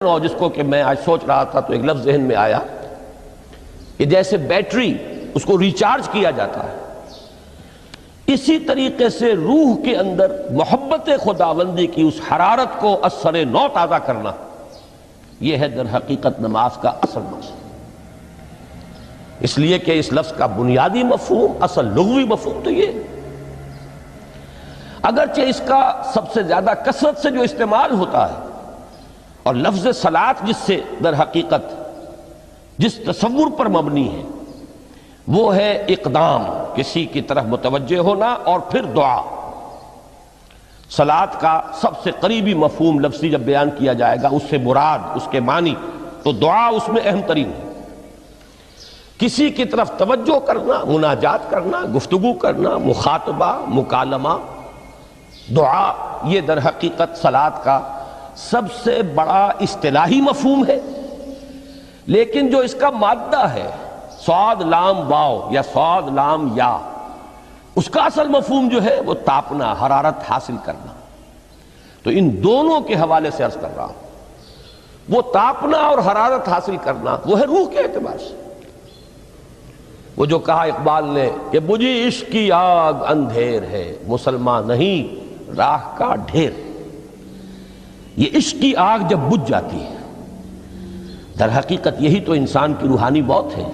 اور جس کو کہ میں آج سوچ رہا تھا تو ایک لفظ ذہن میں آیا کہ جیسے بیٹری اس کو ریچارج کیا جاتا ہے، اسی طریقے سے روح کے اندر محبت خداوندی کی اس حرارت کو اثر نو تازہ کرنا، یہ ہے در حقیقت نماز کا اصل مقصد۔ اس لیے کہ اس لفظ کا بنیادی مفہوم، اصل لغوی مفہوم تو یہ، اگرچہ اس کا سب سے زیادہ کثرت سے جو استعمال ہوتا ہے اور لفظ صلاۃ جس سے در حقیقت جس تصور پر مبنی ہے وہ ہے اقدام، کسی کی طرف متوجہ ہونا اور پھر دعا۔ صلاۃ کا سب سے قریبی مفہوم لفظی جب بیان کیا جائے گا، اس سے مراد، اس کے معنی، تو دعا اس میں اہم ترین ہے۔ کسی کی طرف توجہ کرنا، مناجات کرنا، گفتگو کرنا، مخاطبہ، مکالمہ، دعا، یہ در حقیقت صلاۃ کا سب سے بڑا اصطلاحی مفہوم ہے۔ لیکن جو اس کا مادہ ہے، صاد لام واو یا صاد لام یا، اس کا اصل مفہوم جو ہے وہ تاپنا، حرارت حاصل کرنا۔ تو ان دونوں کے حوالے سے عرض کر رہا ہوں، وہ تاپنا اور حرارت حاصل کرنا وہ ہے روح کے اعتبار سے۔ وہ جو کہا اقبال نے کہ بجھی عشق کی آگ اندھیر ہے، مسلمان نہیں راہ کا ڈھیر۔ یہ عشق کی آگ جب بجھ جاتی ہے، در حقیقت یہی تو انسان کی روحانی موت ہے۔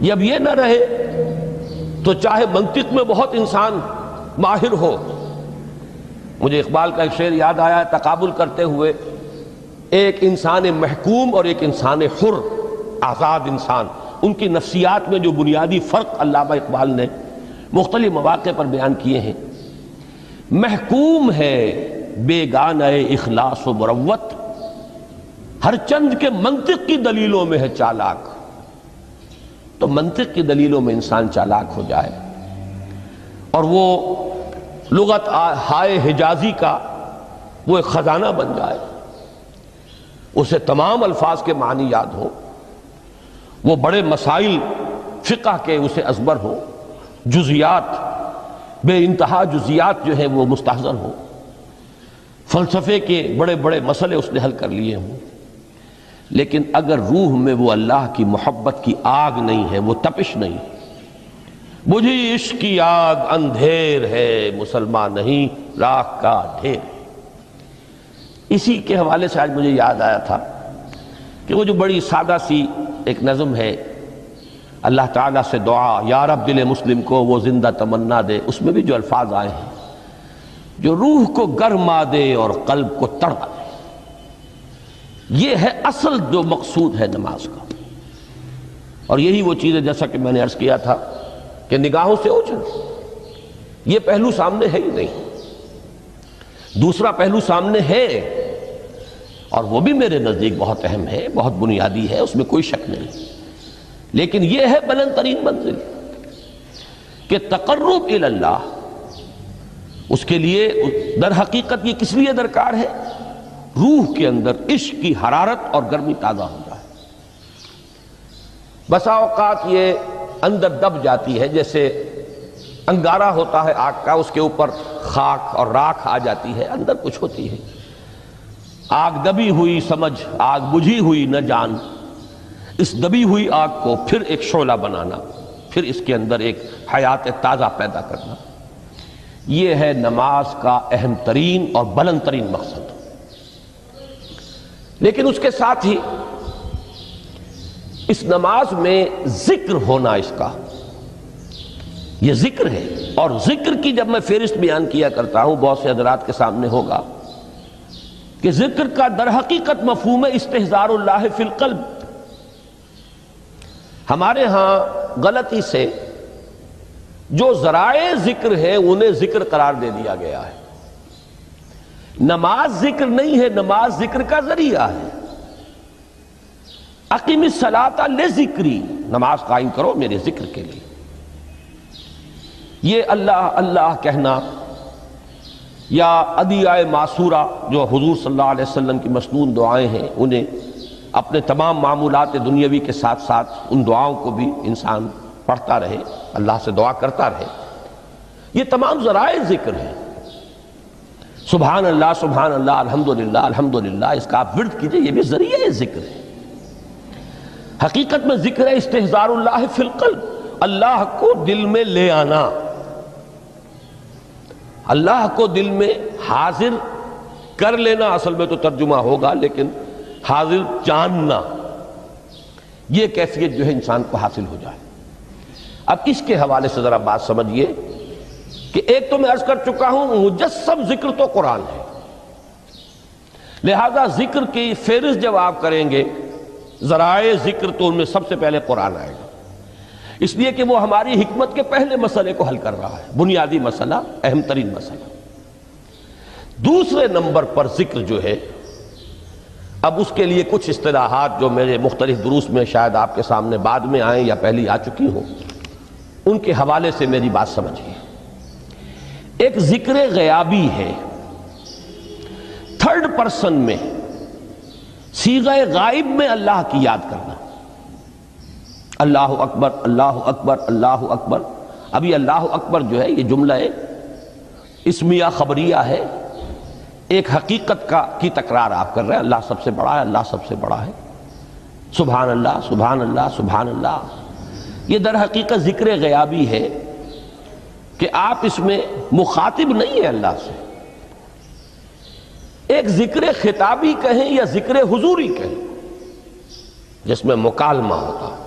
جب یہ نہ رہے تو چاہے منطق میں بہت انسان ماہر ہو۔ مجھے اقبال کا ایک شعر یاد آیا ہے تقابل کرتے ہوئے، ایک انسان محکوم اور ایک انسان حر، آزاد انسان، ان کی نفسیات میں جو بنیادی فرق علامہ اقبال نے مختلف مواقع پر بیان کیے ہیں۔ محکوم ہے بیگانہ اخلاص و مروت، ہر چند کے منطق کی دلیلوں میں ہے چالاک۔ تو منطق کی دلیلوں میں انسان چالاک ہو جائے اور وہ لغت ہائے حجازی کا وہ ایک خزانہ بن جائے، اسے تمام الفاظ کے معنی یاد ہو، وہ بڑے مسائل فقہ کے اسے ازبر ہو، جزیات، بے انتہا جزیات جو ہیں وہ مستحضر ہو، فلسفے کے بڑے بڑے مسئلے اس نے حل کر لیے ہوں، لیکن اگر روح میں وہ اللہ کی محبت کی آگ نہیں ہے، وہ تپش نہیں، بجھی عشق کی آگ اندھیر ہے، مسلمان نہیں راہ کا ڈھیر۔ اسی کے حوالے سے آج مجھے یاد آیا تھا کہ وہ جو بڑی سادہ سی ایک نظم ہے، اللہ تعالیٰ سے دعا یا رب دل مسلم کو وہ زندہ تمنا دے، اس میں بھی جو الفاظ آئے ہیں جو روح کو گرما دے اور قلب کو تڑپا دے، یہ ہے اصل جو مقصود ہے نماز کا۔ اور یہی وہ چیز ہے جیسا کہ میں نے عرض کیا تھا کہ نگاہوں سے اوجھل، یہ پہلو سامنے ہے ہی نہیں، دوسرا پہلو سامنے ہے اور وہ بھی میرے نزدیک بہت اہم ہے، بہت بنیادی ہے، اس میں کوئی شک نہیں، لیکن یہ ہے بلند ترین منزل کہ تقرب الی اللہ۔ اس کے لیے در حقیقت یہ کس لیے درکار ہے؟ روح کے اندر عشق کی حرارت اور گرمی تازہ ہو جائے۔ بسا اوقات یہ اندر دب جاتی ہے، جیسے انگارہ ہوتا ہے آگ کا، اس کے اوپر خاک اور راکھ آ جاتی ہے، اندر کچھ ہوتی ہے، آگ دبی ہوئی سمجھ، آگ بجھی ہوئی نہ جان، اس دبی ہوئی آگ کو پھر ایک شعلہ بنانا، پھر اس کے اندر ایک حیات تازہ پیدا کرنا، یہ ہے نماز کا اہم ترین اور بلند ترین مقصد۔ لیکن اس کے ساتھ ہی اس نماز میں ذکر ہونا، اس کا یہ ذکر ہے، اور ذکر کی جب میں فہرست بیان کیا کرتا ہوں بہت سے حضرات کے سامنے ہوگا کہ ذکر کا در حقیقت مفہوم ہے استحضار اللہ فی القلب۔ ہمارے ہاں غلطی سے جو ذرائع ذکر ہے انہیں ذکر قرار دے دیا گیا ہے۔ نماز ذکر نہیں ہے، نماز ذکر کا ذریعہ ہے۔ اقیم الصلاۃ لذکری، نماز قائم کرو میرے ذکر کے لیے۔ یہ اللہ اللہ کہنا یا ادعیہ معصورہ جو حضور صلی اللہ علیہ وسلم کی مسنون دعائیں ہیں، انہیں اپنے تمام معمولات دنیاوی کے ساتھ ساتھ ان دعاؤں کو بھی انسان پڑھتا رہے، اللہ سے دعا کرتا رہے، یہ تمام ذرائع ذکر ہیں۔ سبحان اللہ الحمدللہ الحمدللہ، اس کا آپ ورد کیجئے، یہ بھی ذریعہ ذکر ہے۔ حقیقت میں ذکر ہے استحضار اللہ فی القلب، اللہ کو دل میں لے آنا، اللہ کو دل میں حاضر کر لینا، اصل میں تو ترجمہ ہوگا، لیکن حاضر جاننا، یہ کیفیت جو ہے انسان کو حاصل ہو جائے۔ اب اس کے حوالے سے ذرا بات سمجھیے کہ ایک تو میں عرض کر چکا ہوں مجسم ذکر تو قرآن ہے، لہذا ذکر کی فہرست جب آپ کریں گے ذرائع ذکر تو ان میں سب سے پہلے قرآن آئے گا، اس لیے کہ وہ ہماری حکمت کے پہلے مسئلے کو حل کر رہا ہے، بنیادی مسئلہ، اہم ترین مسئلہ۔ دوسرے نمبر پر ذکر جو ہے، اب اس کے لیے کچھ اصطلاحات جو میرے مختلف دروس میں شاید آپ کے سامنے بعد میں آئیں یا پہلی آ چکی ہوں، ان کے حوالے سے میری بات سمجھیے۔ ایک ذکر غیابی ہے، تھرڈ پرسن میں، صیغہ غائب میں اللہ کی یاد کرنا، اللہ اکبر اللہ اکبر اللہ اکبر۔ ابھی اللہ اکبر جو ہے یہ جملہ اسمیہ خبریہ ہے، ایک حقیقت کی تکرار آپ کر رہے ہیں، اللہ سب سے بڑا ہے، اللہ سب سے بڑا ہے، سبحان اللہ سبحان اللہ سبحان اللہ۔ یہ در حقیقت ذکر غیابی ہے کہ آپ اس میں مخاطب نہیں ہیں اللہ سے، ایک ذکر خطابی کہیں یا ذکر حضوری کہیں، جس میں مکالمہ ہوتا ہے،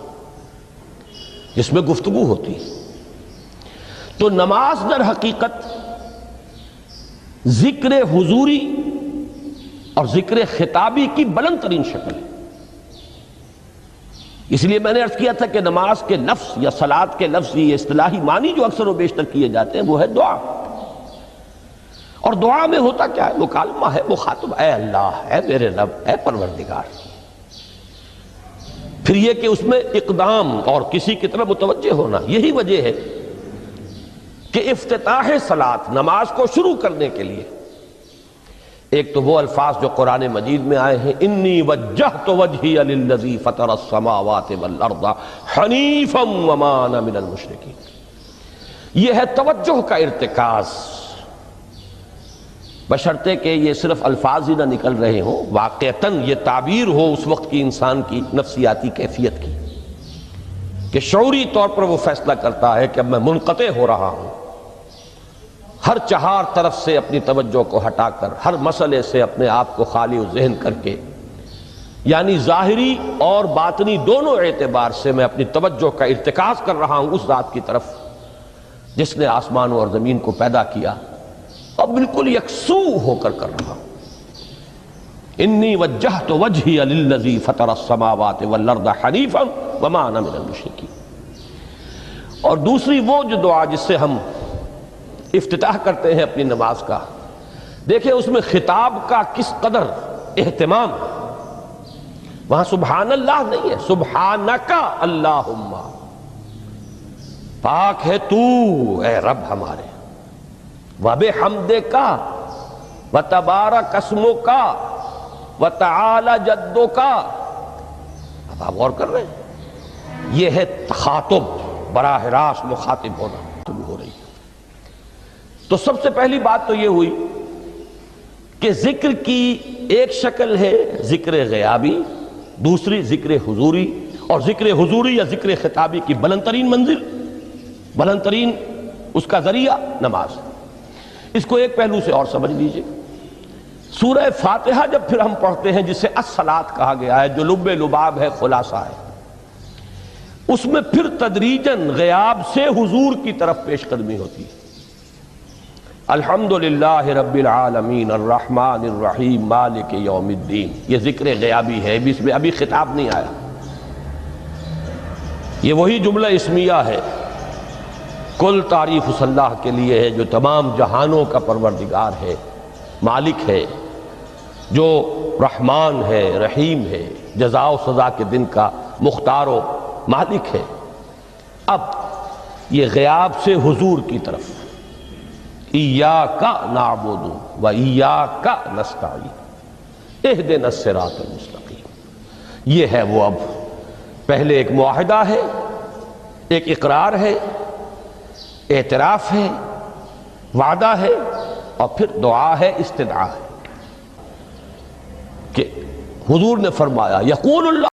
جس میں گفتگو ہوتی ہے۔ تو نماز در حقیقت ذکر حضوری اور ذکر خطابی کی بلند ترین شکل ہے۔ اس لیے میں نے عرض کیا تھا کہ نماز کے لفظ یا صلاۃ کے لفظ، یہ اصطلاحی معنی جو اکثر و بیشتر کیے جاتے ہیں، وہ ہے دعا، اور دعا میں ہوتا کیا ہے؟ مکالمہ ہے، مخاطب، اے اللہ، اے میرے رب، اے پروردگار۔ پھر یہ کہ اس میں اقدام اور کسی کی طرف متوجہ ہونا، یہی وجہ ہے کہ افتتاح صلاۃ، نماز کو شروع کرنے کے لیے، ایک تو وہ الفاظ جو قرآن مجید میں آئے ہیں، انی وجہت وجہی للذی فطر السماوات والارض حنیفا وما انا من المشرکین، یہ ہے توجہ کا ارتکاز، بشرطے کہ یہ صرف الفاظ ہی نہ نکل رہے ہوں، واقعتاً یہ تعبیر ہو اس وقت کی انسان کی نفسیاتی کیفیت کی، کہ شعوری طور پر وہ فیصلہ کرتا ہے کہ اب میں منقطع ہو رہا ہوں، ہر چہار طرف سے اپنی توجہ کو ہٹا کر، ہر مسئلے سے اپنے آپ کو خالی و ذہن کر کے، یعنی ظاہری اور باطنی دونوں اعتبار سے میں اپنی توجہ کا ارتکاز کر رہا ہوں اس ذات کی طرف جس نے آسمانوں اور زمین کو پیدا کیا، اور بالکل یکسو ہو کر رہا ہوں۔ انی وجہت وجہی للذی فطر السماوات والارض حنیفا وما انا من المشرکین۔ اور دوسری وہ جو دعا جس سے ہم افتتاح کرتے ہیں اپنی نماز کا، دیکھیں اس میں خطاب کا کس قدر اہتمام، وہاں سبحان اللہ نہیں ہے، سبحانک اللہم، پاک ہے تو اے رب ہمارے، وبحمدک وتبارک اسمک وتعالی جدک۔ اب آپ غور کر رہے ہیں، یہ ہے تخاطب، براہ راست مخاطب ہونا ہو رہی ہے۔ تو سب سے پہلی بات تو یہ ہوئی کہ ذکر کی ایک شکل ہے ذکر غیابی، دوسری ذکر حضوری، اور ذکر حضوری یا ذکر خطابی کی بلند ترین منزل، بلند ترین اس کا ذریعہ نماز۔ اس کو ایک پہلو سے اور سمجھ لیجئے، سورہ فاتحہ جب پھر ہم پڑھتے ہیں جسے الصلاۃ کہا گیا ہے، جو لب لباب ہے، خلاصہ ہے، اس میں پھر تدریجاً غیاب سے حضور کی طرف پیش قدمی ہوتی ہے۔ الحمدللہ رب العالمین الرحمن الرحیم مالک یوم الدین، یہ ذکر غیابی ہے، اس میں ابھی خطاب نہیں آیا، یہ وہی جملہ اسمیہ ہے، کل تعریف اس اللہ کے لیے ہے جو تمام جہانوں کا پروردگار ہے، مالک ہے، جو رحمان ہے، رحیم ہے، جزا و سزا کے دن کا مختار و مالک ہے۔ اب یہ غیاب سے حضور کی طرف، ایاک نعبد و ایاک نستعین اہدنا الصراط المستقیم، یہ ہے وہ۔ اب پہلے ایک معاہدہ ہے، ایک اقرار ہے، اعتراف ہے، وعدہ ہے، اور پھر دعا ہے استدعا ہے کہ حضور نے فرمایا یقول اللہ